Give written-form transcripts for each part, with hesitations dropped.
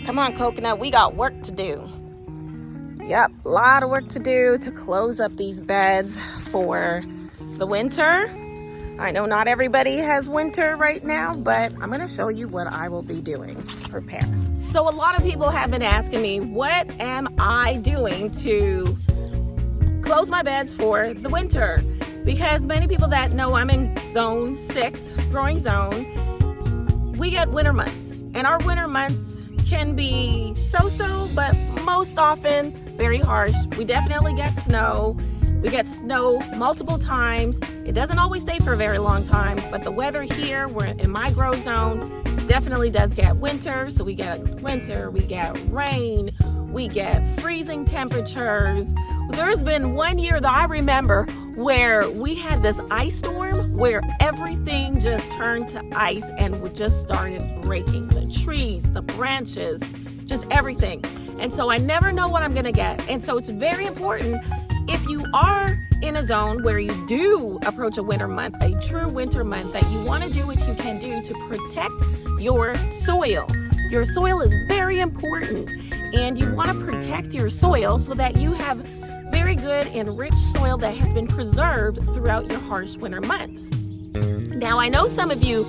Come on, Coconut, we got work to do. Yep, a lot of work to do to close up these beds for the winter. I know not everybody has winter right now, but I'm going to show you what I will be doing to prepare. So a lot of people have been asking me, what am I doing to close my beds for the winter? Because many people that know I'm in zone 6, growing zone, we get winter months. And our winter months can be so-so, but most often very harsh. We definitely get snow. We get snow multiple times. It doesn't always stay for a very long time, but the weather here, we're in my grow zone, definitely does get winter. So we get winter, we get rain, we get freezing temperatures. There's been one year that I remember where we had this ice storm where everything just turned to ice and just started breaking. The trees, the branches, just everything. And so I never know what I'm gonna get. And so it's very important, if you are in a zone where you do approach a winter month, a true winter month, that you want to do what you can do to protect your soil. Your soil is very important, and you want to protect your soil so that you have very good and rich soil that has been preserved throughout your harsh winter months. Now, I know some of you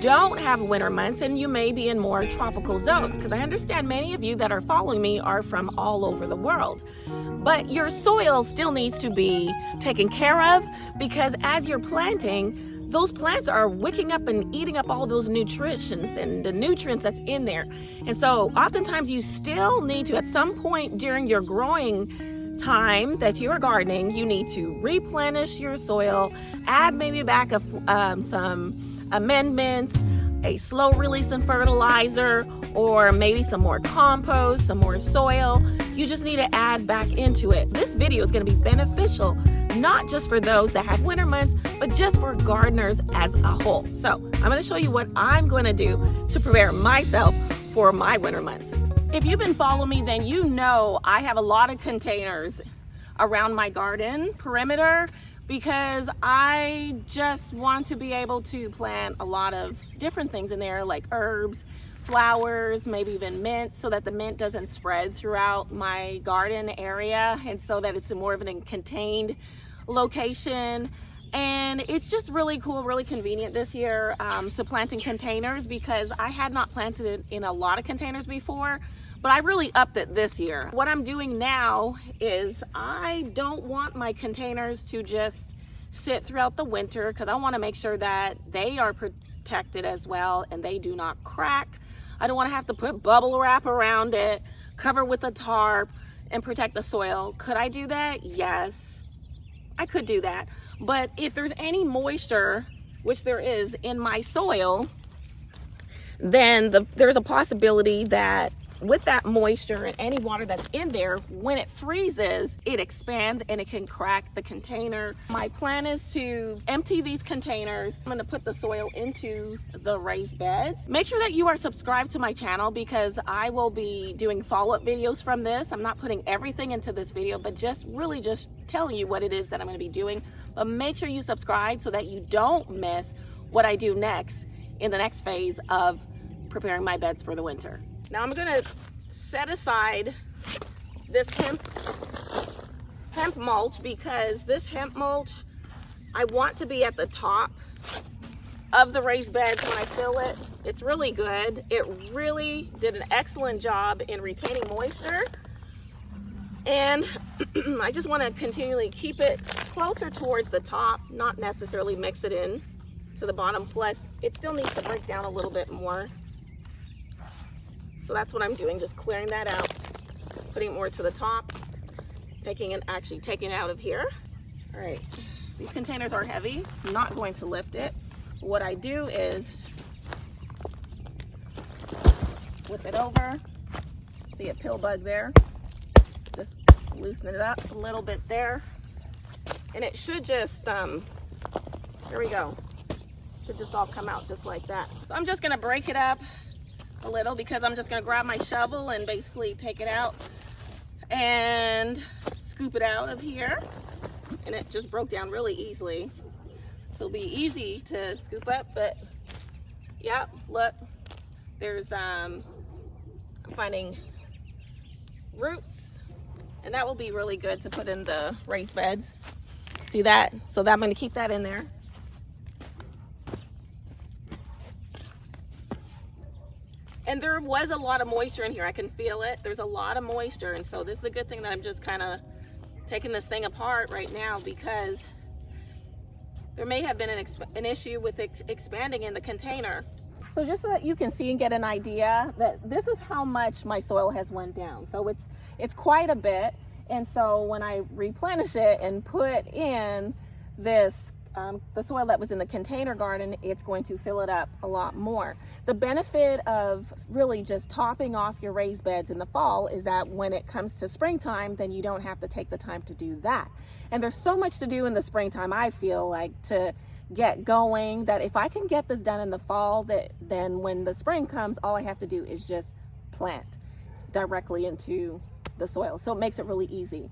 don't have winter months and you may be in more tropical zones, because I understand many of you that are following me are from all over the world. But your soil still needs to be taken care of, because as you're planting, those plants are wicking up and eating up all those nutrients and the nutrients that's in there. And so oftentimes you still need to, at some point during your growing time that you are gardening, you need to replenish your soil, add maybe back some amendments, a slow release and fertilizer, or maybe some more compost, some more soil. You just need to add back into it. This video is going to be beneficial, not just for those that have winter months, but just for gardeners as a whole. So I'm going to show you what I'm going to do to prepare myself for my winter months. If you've been following me, then you know I have a lot of containers around my garden perimeter, because I just want to be able to plant a lot of different things in there, like herbs, flowers, maybe even mint, so that the mint doesn't spread throughout my garden area, and so that it's more of a contained location. And it's just really cool, really convenient this year to plant in containers, because I had not planted it in a lot of containers before, but I really upped it this year. What I'm doing now is I don't want my containers to just sit throughout the winter, because I want to make sure that they are protected as well and they do not crack. I don't want to have to put bubble wrap around it, cover with a tarp, and protect the soil. Could I do that? Yes, I could do that. But if there's any moisture, which there is in my soil, then there's a possibility that with that moisture and any water that's in there, when it freezes, it expands and it can crack the container. My plan is to empty these containers. I'm going to put the soil into the raised beds. Make sure that you are subscribed to my channel, because I will be doing follow-up videos from this. I'm not putting everything into this video, but just telling you what it is that I'm going to be doing. But make sure you subscribe so that you don't miss what I do next in the next phase of preparing my beds for the winter. Now I'm going to set aside this hemp mulch, because this hemp mulch, I want to be at the top of the raised beds when I fill it. It's really good. It really did an excellent job in retaining moisture. And I just want to continually keep it closer towards the top, not necessarily mix it in to the bottom. Plus, it still needs to break down a little bit more. So that's what I'm doing, just clearing that out, putting it more to the top, taking it out of here. All right, these containers are heavy. I'm not going to lift it. What I do is flip it over. See a pill bug there? Just loosen it up a little bit there. And it should just, there we go. Should just all come out just like that. So I'm just gonna break it up a little, because I'm just going to grab my shovel and basically take it out and scoop it out of here. And it just broke down really easily, so it'll be easy to scoop up. But yeah, look, there's I'm finding roots, and that will be really good to put in the raised beds. See that? So I'm going to keep that in there. And there was a lot of moisture in here. I can feel it. There's a lot of moisture, and so this is a good thing that I'm just kind of taking this thing apart right now, because there may have been an issue with expanding in the container. So just so that you can see and get an idea that this is how much my soil has went down. So it's quite a bit. And so when I replenish it and put in this, the soil that was in the container garden, it's going to fill it up a lot more. The benefit of really just topping off your raised beds in the fall is that when it comes to springtime, then you don't have to take the time to do that. And there's so much to do in the springtime, I feel like, to get going, that if I can get this done in the fall, then when the spring comes, all I have to do is just plant directly into the soil. So it makes it really easy.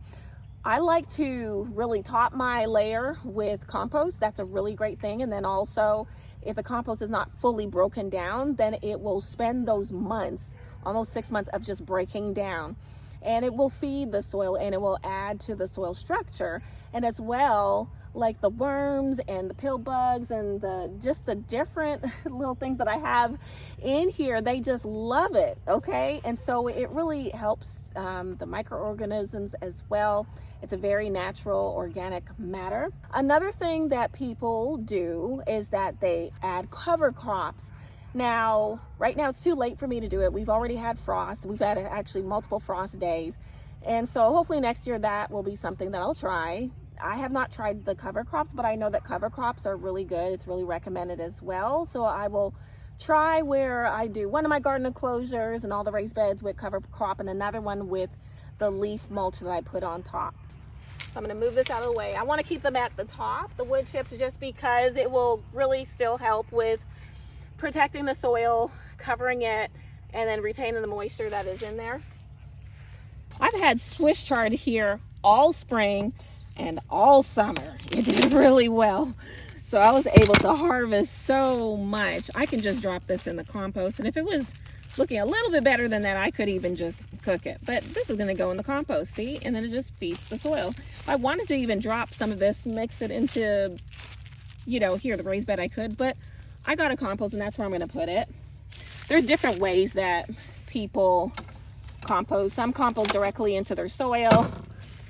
I like to really top my layer with compost. That's a really great thing. And then also, if the compost is not fully broken down, then it will spend those months, almost 6 months, of just breaking down. And it will feed the soil and it will add to the soil structure. And as well, like the worms and the pill bugs and just the different little things that I have in here, they just love it, okay? And so it really helps the microorganisms as well. It's a very natural organic matter. Another thing that people do is that they add cover crops. Now, right now it's too late for me to do it. We've already had frost. We've had actually multiple frost days. And so hopefully next year that will be something that I'll try. I have not tried the cover crops, but I know that cover crops are really good. It's really recommended as well. So I will try where I do one of my garden enclosures and all the raised beds with cover crop, and another one with the leaf mulch that I put on top. So I'm going to move this out of the way. I want to keep them at the top, the wood chips, just because it will really still help with protecting the soil, covering it, and then retaining the moisture that is in there. I've had Swiss chard here all spring and all summer. It did really well. So I was able to harvest so much. I can just drop this in the compost, and if it was looking a little bit better than that, I could even just cook it. But this is going to go in the compost, see? And then it just feeds the soil. If I wanted to even drop some of this, mix it into, here, the raised bed, I could, but I got a compost and that's where I'm going to put it. There's different ways that people compost. Some compost directly into their soil.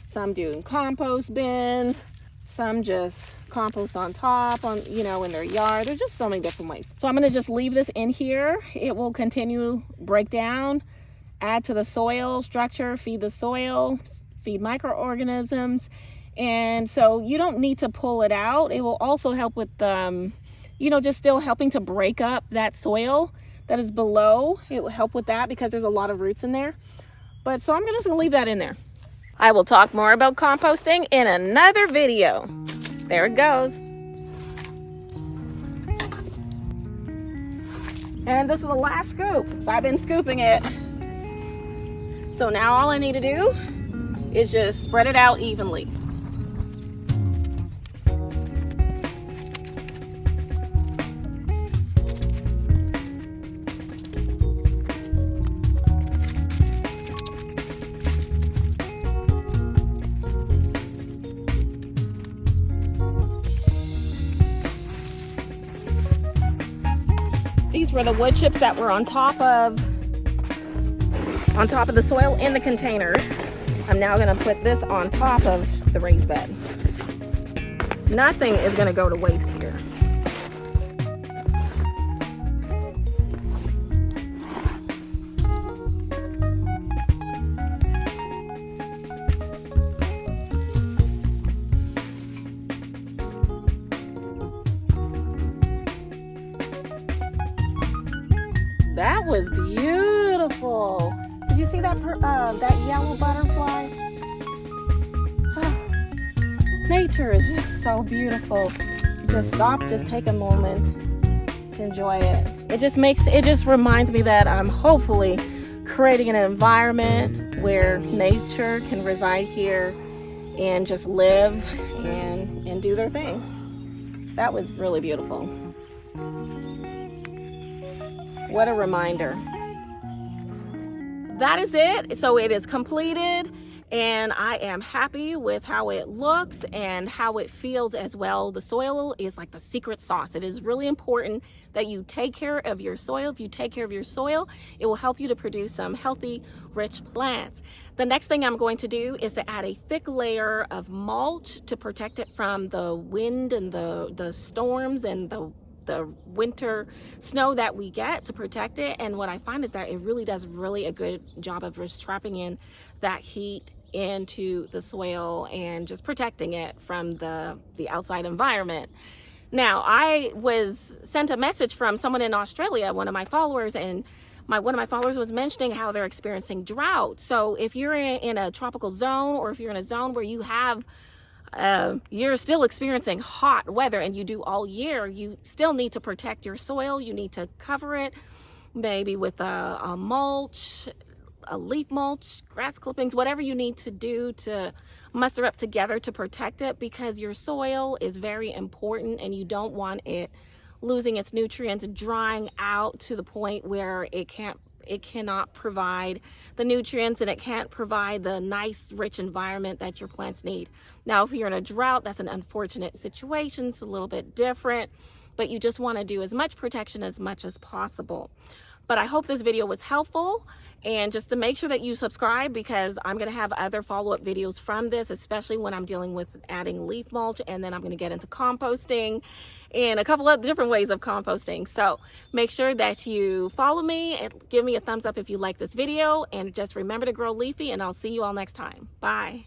Some do in compost bins. Some just compost on top, in their yard. There's just so many different ways. So I'm going to just leave this in here. It will continue, break down, add to the soil structure, feed the soil, feed microorganisms. And so you don't need to pull it out. It will also help with, just still helping to break up that soil that is below. It will help with that because there's a lot of roots in there. But so I'm just going to leave that in there. I will talk more about composting in another video. There it goes. And this is the last scoop. So I've been scooping it. So now all I need to do is just spread it out evenly. These were the wood chips that were on top of the soil in the containers. I'm now going to put this on top of the raised bed. Nothing is going to go to waste here. That was beautiful. Did you see that that yellow butterfly? Nature is just so beautiful. Just stop, just take a moment to enjoy it. It just reminds me that I'm hopefully creating an environment where nature can reside here and just live and do their thing. That was really beautiful. What a reminder. that is it. So it is completed, and I am happy with how it looks and how it feels as well. The soil is like the secret sauce. It is really important that you take care of your soil. If you take care of your soil, it will help you to produce some healthy, rich plants. The next thing I'm going to do is to add a thick layer of mulch to protect it from the wind and the storms and the winter snow that we get, to protect it. And what I find is that it really does a good job of just trapping in that heat into the soil and just protecting it from the outside environment. Now, I was sent a message from someone in Australia, one of my followers, and one of my followers was mentioning how they're experiencing drought. So if you're in a tropical zone, or if you're in a zone where you have you're still experiencing hot weather and you do all year, you still need to protect your soil. You need to cover it maybe with a mulch, a leaf mulch, grass clippings, whatever you need to do to muster up together to protect it, because your soil is very important and you don't want it losing its nutrients, drying out to the point where it cannot provide the nutrients and it can't provide the nice, rich environment that your plants need. Now, if you're in a drought, that's an unfortunate situation. It's a little bit different, but you just want to do as much protection as much as possible. But I hope this video was helpful, and just to make sure that you subscribe, because I'm going to have other follow-up videos from this, especially when I'm dealing with adding leaf mulch, and then I'm going to get into composting and a couple of different ways of composting. So make sure that you follow me and give me a thumbs up if you like this video, and just remember to grow leafy, and I'll see you all next time. Bye.